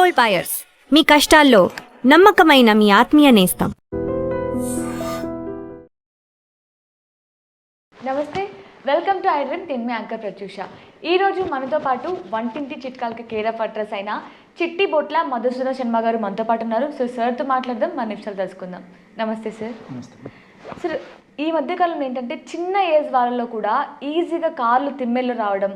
Gold buyers, మీ కష్టాల్లో నమ్మకమైన మీ ఆత్మీయ నేస్తం. నమస్తే, వెల్కమ్ టు ఐడ్రీమ్. నేను మీ యాంకర్ ప్రత్యూష. ఈరోజు మనతో పాటు వంటింటి చిట్కాలకి కేర్ ఆఫ్ అడ్రస్ అయిన చిట్టి బొట్ల మధుసూదన్ శర్మ గారు మనతో పాటు ఉన్నారు. సో సార్తో మాట్లాడదాం, మన నిమిషాలు తెలుసుకుందాం. నమస్తే సార్. సార్, ఈ మధ్యకాలంలో ఏంటంటే చిన్న ఏజ్ వాళ్ళలో కూడా ఈజీగా కాళ్ళు తిమ్మెళ్ళు రావడం,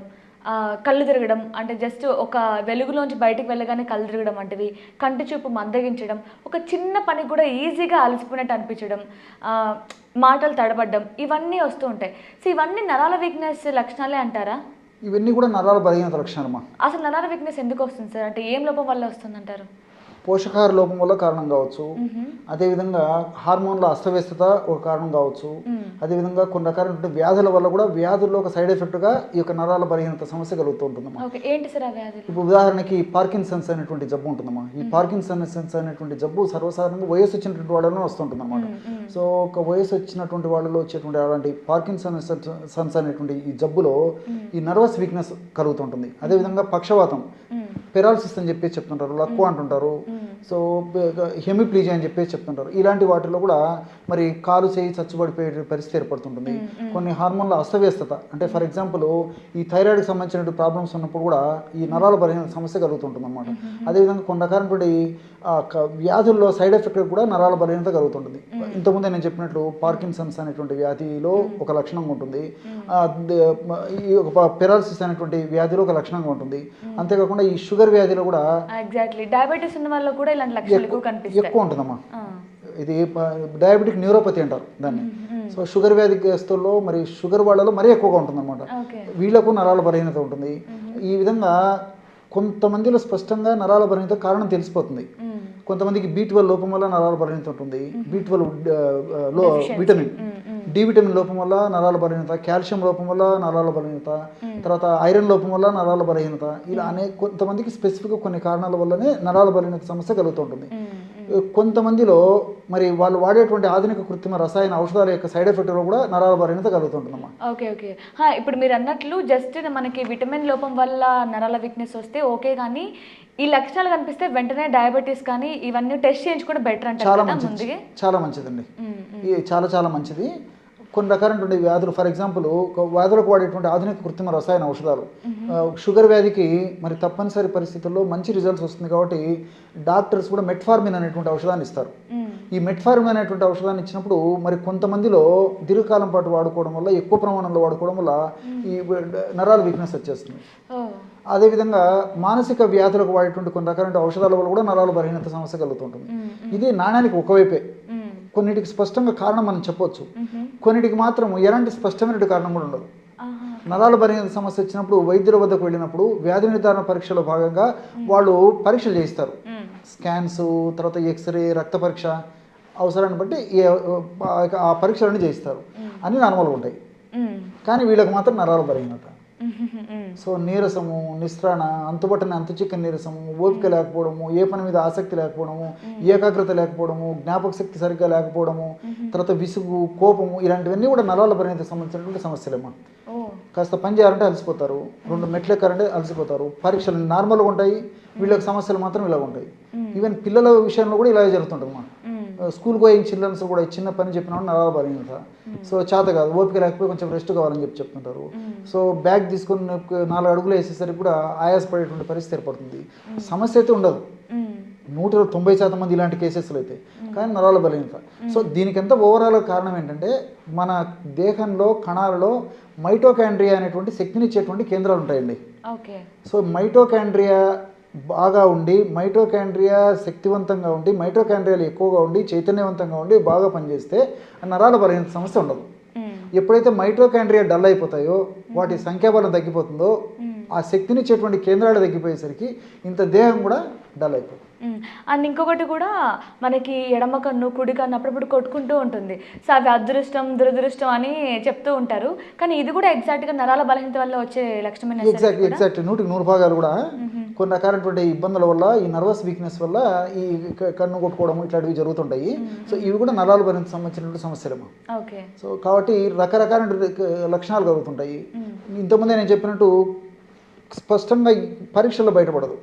కళ్ళు తిరగడం, అంటే జస్ట్ ఒక వెలుగులోంచి బయటికి వెళ్ళగానే కళ్ళు తిరగడం వంటివి, కంటి చూపు మందగించడం, ఒక చిన్న పని కూడా ఈజీగా అలసిపోయినట్టు అనిపించడం, మాటలు తడబడ్డం, ఇవన్నీ వస్తూ ఉంటాయి. సో ఇవన్నీ నరాల వీక్నెస్ లక్షణాలే అంటారా? ఇవన్నీ కూడా నరాల బలహీనత లక్షణాలమ్మా. అసలు నరాల వీక్నెస్ ఎందుకు వస్తుంది సార్? అంటే ఏం లోపం వల్ల వస్తుంది అంటారు? పోషకాహార లోపం వల్ల కారణం కావచ్చు, అదేవిధంగా హార్మోన్ల అస్తవ్యస్తత ఒక కారణం కావచ్చు, అదేవిధంగా కొన్ని రకాలైన వ్యాధుల వల్ల కూడా వ్యాధుల్లో ఒక సైడ్ ఎఫెక్ట్గా ఈ యొక్క నరాల బలహీనత సమస్య కలుగుతూ ఉంటుందమ్మా. ఏంటి సార్ ఆ వ్యాధులు? ఇప్పుడు ఉదాహరణకి పార్కిన్సన్స్ అనేటువంటి జబ్బు ఉంటుందమ్మా. ఈ పార్కిన్సన్స్ అనేటువంటి జబ్బు సర్వసాధారణంగా వయసు వచ్చినటువంటి వాళ్ళలో వస్తుంటుంది అనమాట. సో ఒక వయసు వచ్చినటువంటి వాళ్ళలో వచ్చేటువంటి అలాంటి పార్కిన్సన్స్ అనేటువంటి ఈ జబ్బులో ఈ నర్వస్ వీక్నెస్ కలుగుతుంటుంది. అదేవిధంగా పక్షవాతం, పెరాలసిస్ అని చెప్పేసి చెప్తుంటారు, లక్వ అంటుంటారు, సో హెమిప్లీజియా అని చెప్పేసి చెప్తుంటారు. ఇలాంటి వాటిలో కూడా మరి కాలు చేయి చచ్చుబడిపోయే పరిస్థితి ఏర్పడుతుంటుంది. కొన్ని హార్మోన్ల అస్తవ్యస్తత, అంటే ఫర్ ఎగ్జాంపుల్ ఈ థైరాయిడ్కి సంబంధించిన ప్రాబ్లమ్స్ ఉన్నప్పుడు కూడా ఈ నరాల బలహీనత సమస్య కలుగుతుంటుంది అన్నమాట. అదేవిధంగా కొన్ని రకాలైనటువంటి వ్యాధుల్లో సైడ్ ఎఫెక్ట్ కూడా నరాల బలహీనత కలుగుతుంటుంది. ఇంతకుముందే నేను చెప్పినట్లు పార్కిన్సన్స్ అనేటువంటి వ్యాధిలో ఒక లక్షణంగా ఉంటుంది, ఈ ఒక పెరాలసిస్ అనేటువంటి వ్యాధిలో ఒక లక్షణంగా ఉంటుంది. అంతేకాకుండా ఈ షుగర్ వ్యాధిలో కూడా డయాబెటీస్ ఉన్న వాళ్ళు కూడా ఇలాంటి లక్షణాలు ఎక్కువ ఉంటుందమ్మా. ఇది డయాబెటిక్ న్యూరోపతి అంటారు దాన్ని. సో షుగర్ వ్యాధిగ్రస్తుల్లో మరి షుగర్ వాళ్ళలో మరీ ఎక్కువగా ఉంటుంది అనమాట. వీళ్ళకు నరాల బలహీనత ఉంటుంది. ఈ విధంగా కొంతమందిలో స్పష్టంగా నరాల బలహీనత కారణం తెలిసిపోతుంది. కొంతమందికి B12 లోపం వల్ల నరాల బలహీనత ఉంటుంది, B12 విటమిన్, డి విటమిన్ లోపం వల్ల నరాల బలహీనత, కాల్షియం లోపం వల్ల నరాల బలహీనత, తర్వాత ఐరన్ లోపం వల్ల నరాల బలహీనత, ఇలా కొంతమందికి స్పెసిఫిక్గా కొన్ని కారణాల వల్లనే నరాల బలహీనత సమస్య కలుగుతుంటుంది. కొంతమందిలో మరి వాళ్ళు వాడేటువంటి ఆధునిక కృత్రిమ రసాయన ఔషధాల యొక్క సైడ్ ఎఫెక్ట్లో కూడా నరాల బలహీనత కలుగుతుంటుందమ్మా. ఓకే. ఇప్పుడు మీరు అన్నట్లు జస్ట్ మనకి విటమిన్ లోపం వల్ల నరాల వీక్నెస్ వస్తే ఓకే, కానీ ఈ లక్షణాలు కనిపిస్తే వెంటనే డయాబెటీస్ కానీ ఇవన్నీ టెస్ట్ చేయించుకోవడం బెటర్ అంటే చాలా మంచిదండి. చాలా మంచిది. కొన్ని రకాలైనటువంటి వ్యాధులు, ఫర్ ఎగ్జాంపుల్ వ్యాధులకు వాడేటువంటి ఆధునిక కృత్రిమ రసాయన ఔషధాలు, షుగర్ వ్యాధికి మరి తప్పనిసరి పరిస్థితుల్లో మంచి రిజల్ట్స్ వస్తుంది కాబట్టి డాక్టర్స్ కూడా మెట్ఫార్మిన్ అనేటువంటి ఔషధాన్ని ఇస్తారు. ఈ మెట్ఫార్మిన్ అనేటువంటి ఔషధాన్ని ఇచ్చినప్పుడు మరి కొంతమందిలో దీర్ఘకాలం పాటు వాడుకోవడం వల్ల, ఎక్కువ ప్రమాణంలో వాడుకోవడం వల్ల ఈ నరాల వీక్నెస్ వచ్చేస్తుంది. అదేవిధంగా మానసిక వ్యాధులకు వాడేటువంటి కొన్ని రకాలైన ఔషధాల వల్ల కూడా నరాల బలహీనత సమస్య కలుగుతుంటుంది. ఇది నాణ్యానికి ఒకవైపే. కొన్నిటికి స్పష్టంగా కారణం మనం చెప్పొచ్చు, కొన్నిటికి మాత్రం ఎలాంటి స్పష్టమైన కారణం కూడా ఉండదు. నరాల బలహీనత సమస్య వచ్చినప్పుడు వైద్యుల వద్దకు వెళ్ళినప్పుడు వ్యాధి నిర్ధారణ పరీక్షలో భాగంగా వాళ్ళు పరీక్షలు చేయిస్తారు. స్కాన్స్, తర్వాత ఎక్స్రే, రక్త పరీక్ష, అవసరాన్ని బట్టి ఆ పరీక్షలన్నీ చేయిస్తారు. అన్నీ నార్మల్గా ఉంటాయి. కానీ వీళ్ళకి మాత్రం నరాల బలహీనత, సో నీరసము, నిస్త్రాణ, అంతుబట్టని అంతుచిక్కని నీరసము, ఓపిక లేకపోవడము, ఏ పని మీద ఆసక్తి లేకపోవడము, ఏకాగ్రత లేకపోవడము, జ్ఞాపక శక్తి సరిగ్గా లేకపోవడము, తర్వాత విసుగు, కోపము, ఇలాంటివన్నీ కూడా నరాల బలహీనత సంబంధించినటువంటి సమస్యలేమ్మా. కాస్త పని చేయాలంటే అలసిపోతారు, 2 మెట్లు ఎక్కారంటే అలసిపోతారు, పరీక్షలు నార్మల్గా ఉంటాయి, వీళ్ళకి సమస్యలు మాత్రం ఇలాగ ఉంటాయి. ఈవెన్ పిల్లల విషయంలో కూడా ఇలాగే జరుగుతుంటుందమ్మా. స్కూల్కి పోయి చిల్డ్రన్స్ కూడా చిన్న పని చెప్పినా నరాల బలహీనత, సో చేత కాదు, ఓపిక లేకపోయి కొంచెం రెస్ట్ కావాలని చెప్తుంటారు. సో బ్యాగ్ తీసుకొని 4 అడుగులు వేసేసరికి కూడా ఆయాసపడేటువంటి పరిస్థితి ఏర్పడుతుంది. సమస్య అయితే ఉండదు 190% మంది ఇలాంటి కేసెస్లో అయితే, కానీ నరాల బలహీనత. సో దీనికంతా ఓవరాల్ కారణం ఏంటంటే మన దేహంలో కణాలలో మైటోకాండ్రియా అనేటువంటి శక్తినిచ్చేటువంటి కేంద్రాలు ఉంటాయండి. సో మైటోకాండ్రియా బాగా ఉండి, మైటోకాండ్రియా శక్తివంతంగా ఉండి, మైటోకాండ్రియాలు ఎక్కువగా ఉండి, చైతన్యవంతంగా ఉండి బాగా పనిచేస్తే నరాల బలహీనత సమస్య ఉండదు. ఎప్పుడైతే మైటోకాండ్రియా డల్ అయిపోతాయో, వాటి సంఖ్యాబలం తగ్గిపోతుందో, ఆ శక్తినిచ్చేటువంటి కేంద్రాలు తగ్గిపోయేసరికి ఇంత దేహం కూడా డల్ అయిపోతుంది. అండ్ ఇంకొకటి కూడా మనకి ఎడమ కన్ను, కుడి కన్ను అప్పుడప్పుడు కొట్టుకుంటూ ఉంటుంది. సో అవి అదృష్టం, దురదృష్టం అని చెప్తూ ఉంటారు. కానీ ఇది కూడా ఎగ్జాక్ట్గా నరాల బలహీనత వల్ల వచ్చే లక్షణమైన ఎగ్జాక్ట్ 100% కూడా కొన్ని రకాలైనటువంటి ఇబ్బందుల వల్ల, ఈ నర్వస్ వీక్నెస్ వల్ల ఈ కన్ను కొట్టుకోవడం ఇట్లాంటివి జరుగుతుంటాయి. సో ఇవి కూడా నరాల బలహీనత సంబంధించినటువంటి సమస్యలేమో. సో కాబట్టి రకరకాల లక్షణాలు కలుగుతుంటాయి. ఇంతకుముందే నేను చెప్పినట్టు స్పష్టంగా పరీక్షల్లో బయటపడదు.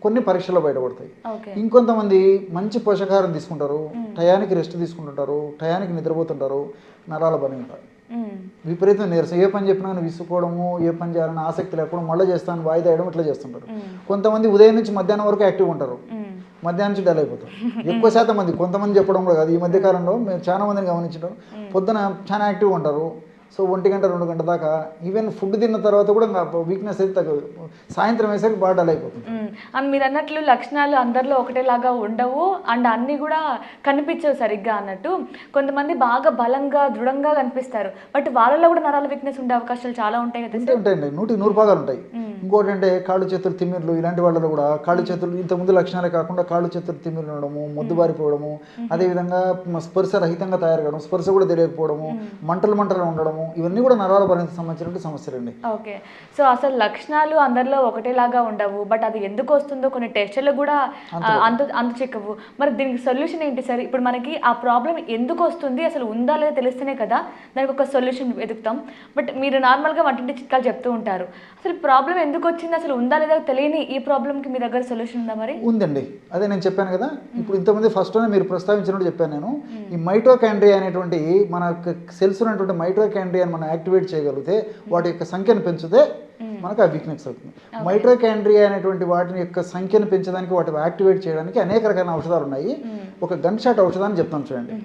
కొన్ని పరీక్షల్లో బయటపడతాయి. ఓకే. ఇంకొంతమంది మంచి పోషకాహారం తీసుకుంటారు, టయానికి రెస్ట్ తీసుకుంటుంటారు, టయానికి నిద్రపోతుంటారు, నరాల బలహీనత, విపరీతం నీరసం, ఏ పని చెప్పినా విసుకోవడము, ఏ పని చేయాలని ఆసక్తి లేకపోవడం, మళ్ళీ చేస్తాను వాయిదా వేయడం, ఇట్లా చేస్తుంటారు. కొంతమంది ఉదయం నుంచి మధ్యాహ్నం వరకు యాక్టివ్ ఉంటారు, మధ్యాహ్నం నుంచి డల్ అయిపోతారు. ఎక్కువ శాతం మంది, కొంతమంది చెప్పడం కూడా కాదు, ఈ మధ్య కాలంలో మేము చాలా మందిని గమనించడం, పొద్దున చాలా యాక్టివ్గా ఉంటారు, సో 1 గంట 2 గంట దాకా, ఈవెన్ ఫుడ్ తిన్న తర్వాత కూడా వీక్నెస్ అయితే తగ్గదు, సాయంత్రం వేసరికి బాగా డల్ అయిపోతుంది. అండ్ మీరు అన్నట్లు లక్షణాలు అందరిలో ఒకటేలాగా ఉండవు, అండ్ అన్నీ కూడా కనిపించవు సరిగ్గా అన్నట్టు. కొంతమంది బాగా బలంగా దృఢంగా కనిపిస్తారు, బట్ వాళ్ళలో కూడా నరాల వీక్నెస్ ఉండే అవకాశాలు చాలా ఉంటాయి కదా. ఉంటాయండి, 100 భాగాలు ఉంటాయి. ఇంకోటి అంటే కాళ్ళు చేతులు తిమ్మిర్లు, ఇలాంటి వాళ్ళలో కూడా కాళ్ళు చేతులు ఇంతకుముందు లక్షణాలే కాకుండా కాళ్ళు చేతులు తిమ్మిర్లు ఉండడము, మొద్దుబారిపోవడము, అదేవిధంగా స్పర్శ రహితంగా తయారు కావడం, స్పర్శ కూడా తెలియకపోవడము, మంటలు ఉండడము, ఇవన్నీ కూడా నరాల బలహీనతకు సంబంధించినటువంటి సమస్యలండి. ఓకే. సో అసలు లక్షణాలు అందరిలో ఒకటేలాగా ఉండవు, బట్ అది ఎందుకు వస్తుందో కొన్ని టెస్టులు కూడా అంతు చిక్కవు. మరి దీనికి సొల్యూషన్ ఏంటి సార్? ఇప్పుడు మనకి ఆ ప్రాబ్లం ఎందుకు వస్తుంది, అసలు ఉందా లేదా తెలిస్తేనే కదా దానికి ఒక సొల్యూషన్ వెతుకుతాం. బట్ మీరు నార్మల్గా వంటింటి చిట్కాలు చెప్తూ ఉంటారు, అసలు ప్రాబ్లం ఎందుకు వచ్చింది, అసలు ఉందా లేదా తెలియని ఈ ప్రాబ్లంకి మీ దగ్గర సొల్యూషన్ ఉందా? మరి ఉందండి, అదే నేను చెప్పాను కదా, ఇప్పుడు ఇంతమంది ఫస్ట్లోనే మీరు ప్రస్తావించినట్టు చెప్పాను నేను, ఈ మైటోకాండ్రియా అనేటువంటి మన సెల్స్ ఉన్నటువంటి మైటోకాండ్రియాని మనం యాక్టివేట్ చేయగలిగితే, వాటి యొక్క సంఖ్యను పెంచితే మనకు ఆ వీక్నెస్ అవుతుంది. మైటోకాండ్రియా అనేటువంటి వాటిని యొక్క సంఖ్యను పెంచడానికి, వాటిని యాక్టివేట్ చేయడానికి అనేక రకాల ఔషధాలు ఉన్నాయి. ఒక గన్ షాట్ ఔషధాన్ని చెప్తాను చూడండి.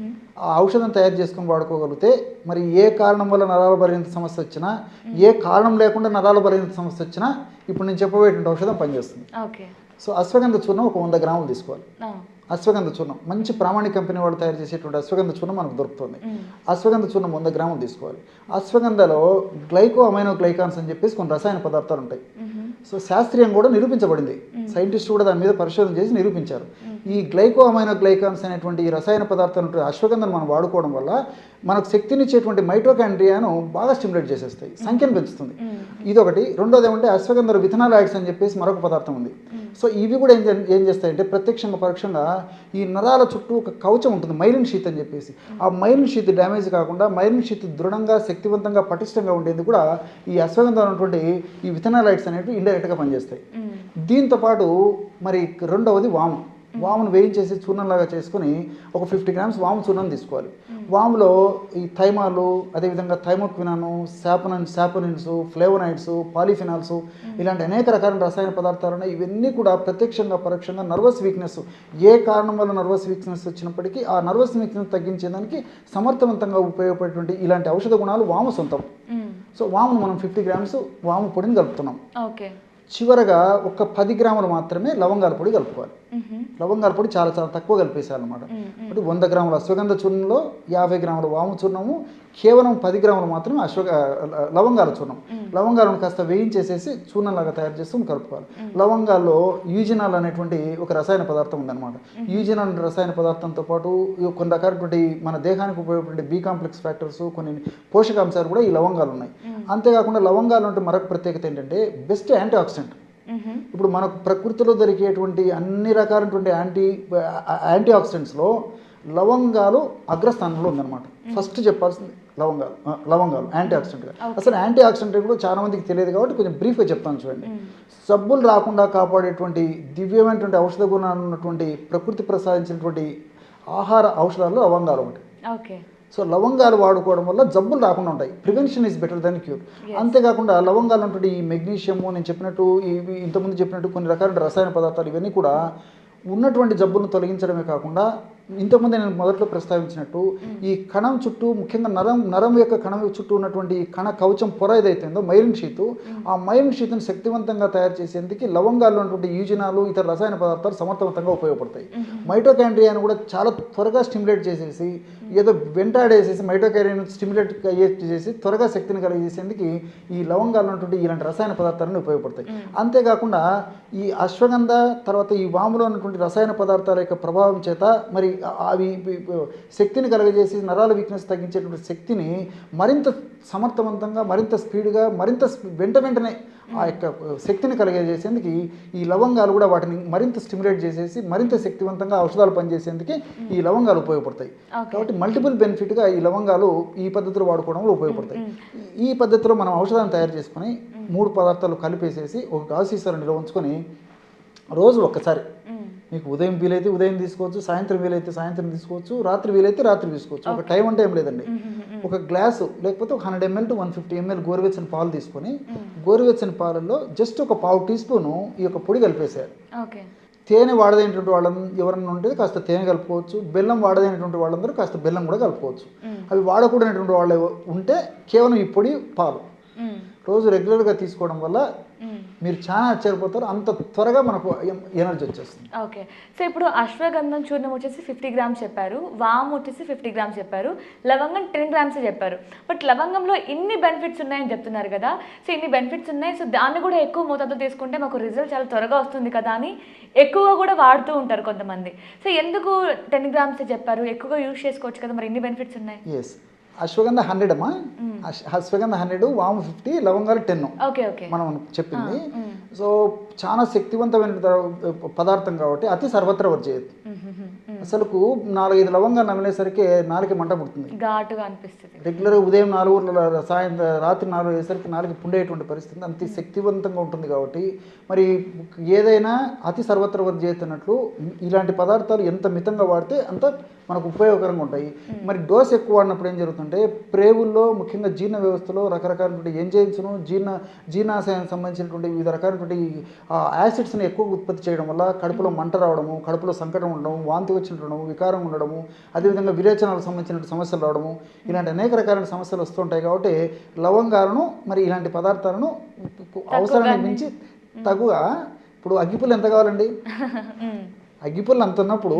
ఆ ఔషధం తయారు చేసుకుని వాడుకోగలిగితే, మరి ఏ కారణం వల్ల నరాల బలహీనత సమస్య వచ్చినా, ఏ కారణం లేకుండా నరాల బలహీనత సమస్య వచ్చినా, ఇప్పుడు నేను చెప్పబోయేటువంటి ఔషధం పనిచేస్తుంది. సో అశ్వగంధ చూర్ణం ఒక 100 గ్రాములు తీసుకోవాలి. అశ్వగంధ చూర్ణం మంచి ప్రామాణిక కంపెనీ వాళ్ళు తయారు చేసేటువంటి అశ్వగంధ చూర్ణం మనకు దొరుకుతుంది. అశ్వగంధ చూర్ణం 100 గ్రాములు తీసుకోవాలి. అశ్వగంధలో గ్లైకో అమైనో గ్లైకాన్స్ అని చెప్పేసి కొన్ని రసాయన పదార్థాలు ఉంటాయి. సో శాస్త్రీయం కూడా నిరూపించబడింది, సైంటిస్ట్ కూడా దాని మీద పరిశోధన చేసి నిరూపించారు. ఈ గ్లైకో అమైనో గ్లైకాన్స్ అనేటువంటి ఈ రసాయన పదార్థాలు ఉంటుంది, అశ్వగంధను మనం వాడుకోవడం వల్ల మనకు శక్తినిచ్చేటువంటి మైటోకాండ్రియాను బాగా స్టిమ్యులేట్ చేసేస్తాయి, సంఖ్యను పెంచుతుంది. ఇదొకటి. రెండోది ఏమంటే అశ్వగంధలో విథనాలాయిడ్స్ అని చెప్పేసి మరొక పదార్థం ఉంది. సో ఇవి కూడా ఏం చేస్తాయంటే ప్రత్యక్షంగా పరోక్షంగా ఈ నరాల చుట్టూ ఒక కవచం ఉంటుంది, మైలిన్ షీత్ అని చెప్పేసి. ఆ మైలిన్ షీత్ డ్యామేజ్ కాకుండా మైలిన్ షీత్ దృఢంగా, శక్తివంతంగా, పటిష్టంగా ఉండేది కూడా ఈ అశ్వగంధం ఉన్నటువంటి ఈ విథనాలైడ్స్ అనేవి ఇండైరెక్ట్గా పనిచేస్తాయి. దీంతో పాటు మరి రెండవది వామును వేయించేసి చూర్ణంలాగా చేసుకుని ఒక 50 గ్రామ్స్ వాము చూర్ణం తీసుకోవాలి. వాములో ఈ థైమాలు, అదేవిధంగా థైమోక్వినాను, సాపనిన్స్, ఫ్లేవోనైడ్స్, పాలిఫినాల్స్, ఇలాంటి అనేక రకాల రసాయన పదార్థాలు ఉన్నాయి. ఇవన్నీ కూడా ప్రత్యక్షంగా పరోక్షంగా నర్వస్ వీక్నెస్, ఏ కారణం వల్ల నర్వస్ వీక్నెస్ వచ్చినప్పటికీ ఆ నర్వస్ వీక్నెస్ తగ్గించేదానికి సమర్థవంతంగా ఉపయోగపడేటువంటి ఇలాంటి ఔషధ గుణాలు వాము సొంతం. సో వామును మనం 50 గ్రామ్స్ వాము పొడిని కలుపుతున్నాం. చివరగా ఒక 10 గ్రాములు మాత్రమే లవంగాల పొడి కలుపుకోవాలి. లవంగాల పొడి చాలా చాలా తక్కువ కలిపేసారనమాట. అంటే 100 గ్రాముల అశ్వగంధ చూర్ణంలో 50 గ్రాముల వాము చూర్ణము, కేవలం 10 గ్రాములు మాత్రమే లవంగాల చూర్ణం. లవంగాలను కాస్త వేయించేసేసి చూర్ణంలాగా తయారు చేసుకుని కలుపుకోవాలి. లవంగాల్లో యూజినాల్ అనేటువంటి ఒక రసాయన పదార్థం ఉందన్నమాట. యూజినాల్ రసాయన పదార్థంతో పాటు కొన్ని రకాలటువంటి మన దేహానికి ఉపయోగపడే బి కాంప్లెక్స్ ఫ్యాక్టర్స్, కొన్ని పోషకాంశాలు కూడా ఈ లవంగాలు ఉన్నాయి. అంతేకాకుండా లవంగాలు అంటే మరొక ప్రత్యేకత ఏంటంటే బెస్ట్ యాంటీ ఆక్సిడెంట్. ఇప్పుడు మనకు ప్రకృతిలో దొరికేటువంటి అన్ని రకాలైనటువంటి యాంటీ ఆక్సిడెంట్స్లో లవంగాలు అగ్రస్థానంలో ఉందన్నమాట. ఫస్ట్ చెప్పాల్సింది లవంగాలు యాంటీ ఆక్సిడెంట్గా. అసలు యాంటీ ఆక్సిడెంట్ కూడా చాలా మందికి తెలియదు కాబట్టి కొంచెం బ్రీఫ్గా చెప్తాను చూడండి. జబ్బులు రాకుండా కాపాడేటువంటి దివ్యమైనటువంటి ఔషధ గుణాలు ఉన్నటువంటి ప్రకృతి ప్రసాదించినటువంటి ఆహార ఔషధాల్లో లవంగాలు ఒకటి. సో లవంగాలు వాడుకోవడం వల్ల జబ్బులు రాకుండా ఉంటాయి. Prevention is better than cure. అంతేకాకుండా లవంగాలు ఉన్నటువంటి ఈ మెగ్నీషియము, నేను చెప్పినట్టు ఇవి ఇంతకుముందు చెప్పినట్టు కొన్ని రకాల రసాయన పదార్థాలు, ఇవన్నీ కూడా ఉన్నటువంటి జబ్బులను తొలగించడమే కాకుండా ఇంతకుముందు నేను మొదట్లో ప్రస్తావించినట్టు ఈ కణం చుట్టూ, ముఖ్యంగా నరం యొక్క కణం చుట్టూ ఉన్నటువంటి కణ కవచం పొర ఏదైతుందో మైలిన్ షీతు, ఆ మైలిన్ షీతును శక్తివంతంగా తయారు చేసేందుకు లవంగాల్లో ఉన్నటువంటి యూజినాలు, ఇతర రసాయన పదార్థాలు సమర్థవంతంగా ఉపయోగపడతాయి. మైటోకాండ్రియాను కూడా చాలా త్వరగా స్టిమ్యులేట్ చేసేసి, ఏదో వెంటాడేసేసి మైటోకాండ్రియాను స్టిమ్యులేట్ చేసి త్వరగా శక్తిని కలిగజేసేందుకు ఈ లవంగాల్లో ఉన్నటువంటి ఇలాంటి రసాయన పదార్థాలను ఉపయోగపడతాయి. అంతేకాకుండా ఈ అశ్వగంధ తర్వాత ఈ వాములో ఉన్నటువంటి రసాయన పదార్థాల యొక్క ప్రభావం చేత మరి అవి శక్తిని కలగజేసి నరాల వీక్నెస్ తగ్గించేటువంటి శక్తిని మరింత సమర్థవంతంగా, మరింత స్పీడ్గా, మరింత వెంటనే ఆ యొక్క శక్తిని కలిగజేసేందుకు ఈ లవంగాలు కూడా వాటిని మరింత స్టిమ్యులేట్ చేసేసి మరింత శక్తివంతంగా ఔషధాలు పనిచేసేందుకు ఈ లవంగాలు ఉపయోగపడతాయి. కాబట్టి మల్టిపుల్ బెనిఫిట్గా ఈ లవంగాలు ఈ పద్ధతిలో వాడుకోవడంలో ఉపయోగపడతాయి. ఈ పద్ధతిలో మనం ఔషధాన్ని తయారు చేసుకొని 3 పదార్థాలు కలిపేసేసి ఒక గాజు సీసాలో నిల్వ ఉంచుకొని రోజు ఒక్కసారి మీకు ఉదయం వీలైతే ఉదయం తీసుకోవచ్చు, సాయంత్రం వీలైతే సాయంత్రం తీసుకోవచ్చు, రాత్రి వీలైతే రాత్రి తీసుకోవచ్చు. ఒక టైం అంటే ఏం లేదండి. ఒక గ్లాసు లేకపోతే ఒక 100 ml to 150 ml గోరువెచ్చని పాలు తీసుకొని గోరువెచ్చని పాలల్లో జస్ట్ ఒక పావు టీ స్పూను ఈ యొక్క పొడి కలిపేసేయాలి. ఓకే. తేనె వాడదైనటువంటి వాళ్ళని ఎవరన్నా ఉంటే కాస్త తేనె కలుపుకోవచ్చు, బెల్లం వాడదైనటువంటి వాళ్ళందరూ కాస్త బెల్లం కూడా కలుపుకోవచ్చు. అవి వాడకూడనటువంటి వాళ్ళు ఉంటే కేవలం ఈ పొడి పాలు రోజు రెగ్యులర్గా తీసుకోవడం వల్ల మీరు చాలా ఆశ్చర్యపోతారు. అంత త్వరగా మనకు ఎనర్జీ వచ్చేస్తుంది. ఓకే. సో ఇప్పుడు అశ్వగంధం చూర్ణం వచ్చేసి 50 grams చెప్పారు, వాము వచ్చేసి 50 grams చెప్పారు, లవంగం 10 grams చెప్పారు. బట్ లవంగంలో ఇన్ని బెనిఫిట్స్ ఉన్నాయని చెప్తున్నారు కదా. సో ఇన్ని బెనిఫిట్స్ ఉన్నాయి, సో దాన్ని కూడా ఎక్కువ మోతాదులో తీసుకుంటే మాకు రిజల్ట్ చాలా త్వరగా వస్తుంది కదా అని ఎక్కువగా కూడా వాడుతూ ఉంటారు కొంతమంది. సో ఎందుకు 10 grams చెప్పారు? ఎక్కువగా యూజ్ చేసుకోవచ్చు కదా, మరి ఇన్ని బెనిఫిట్స్ ఉన్నాయి. ఎస్, అశ్వగంధ 100 అమ్మా. అశ్వగంధ 100, వాము 50, లవంగాలు 10 ఓకే ఓకే మనం చెప్పింది. సో చాలా శక్తివంతమైన పదార్థం కాబట్టి అతి సర్వత్ర వర్జయత్. అసలుకు 4-5 లవంగాలు నమిలేసరికి నాలుక మంట పుడుతుంది, ఘాటుగా అనిపిస్తుంది. రెగ్యులర్గా ఉదయం 4 సాయంత్రం రాత్రి 4 అయ్యేసరికి నాలుగు పుండేటువంటి పరిస్థితి. అంత శక్తివంతంగా ఉంటుంది కాబట్టి మరి ఏదైనా అతి సర్వత్ర వర్జయత్ అన్నట్లు ఇలాంటి పదార్థాలు ఎంత మితంగా వాడితే అంత మనకు ఉపయోగకరంగా ఉంటాయి. మరి డోస్ ఎక్కువ వాడినప్పుడు ఏం జరుగుతుంటే ప్రేగుల్లో ముఖ్యంగా జీర్ణ వ్యవస్థలో రకరకాలైనటువంటి ఎంజైమ్స్ను జీర్ణాశయానికి సంబంధించినటువంటి వివిధ రకాలైనటువంటి యాసిడ్స్ని ఎక్కువ ఉత్పత్తి చేయడం వల్ల కడుపులో మంట రావడము, కడుపులో సంకటం ఉండడం, వాంతి వచ్చినట్టు వికారం ఉండడము, అదేవిధంగా విరేచనాలకు సంబంధించిన సమస్యలు రావడము, ఇలాంటి అనేక రకాలైన సమస్యలు వస్తుంటాయి. కాబట్టి లవంగాలను మరి ఇలాంటి పదార్థాలను అవసరానికి మించి తగువ. ఇప్పుడు అగ్గిపుల్లు ఎంత కావాలండి? అగ్గిపుల్లు అంత ఉన్నప్పుడు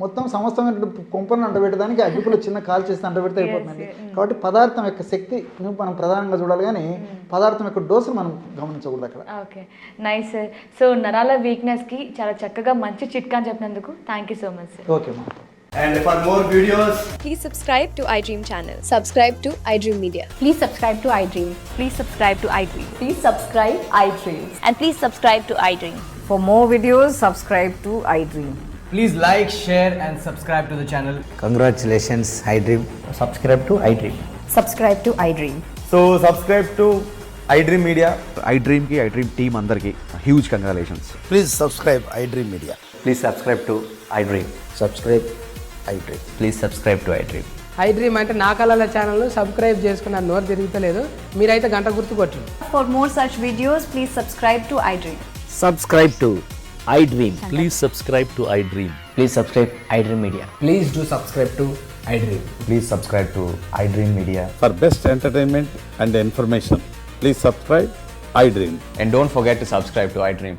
మొత్తం సమస్తమైన కొంపలను అంటబెట్టడానికి అగ్గిపుల్లు చిన్న కాల్ చేసి అంటబెడితే అయిపోతుందండి. కాబట్టి పదార్థం యొక్క శక్తి మనం ప్రధానంగా చూడాలి, కానీ పదార్థం యొక్క డోసు మనం గమనించకూడదు అక్కడ. Okay, nice sir. సో నరాల వీక్నెస్కి చాలా చక్కగా మంచి చిట్కా అని చెప్పినందుకు thank you so much sir. Okay మా. And for more videos, Please subscribe to iDream channel. Subscribe to iDream Media. Please subscribe to iDream. Please subscribe to iDream. Please subscribe iDream. And please subscribe to iDream. For more videos, subscribe to iDream. please like, share and subscribe to the channel. Congratulations, iDream. Subscribe to iDream. Subscribe to iDream. So subscribe to iDream Media. iDream ki iDream team అందరికి huge congratulations. Please subscribe iDream Media. Please subscribe to iDream. Subscribe iDream. Please subscribe to iDream. iDream అంటే నా కళల ఛానల్ను subscribe చేసుకున్న నోరు తిరుగుతలేదు, మీరైతే గంట గుర్తు కొట్టండి. For more such videos, please subscribe to iDream. Subscribe to iDream. Please subscribe to iDream. Please subscribe iDream Media. Please do subscribe to iDream. Please subscribe to iDream Media. For best entertainment and information, please subscribe iDream. And don't forget to subscribe to iDream.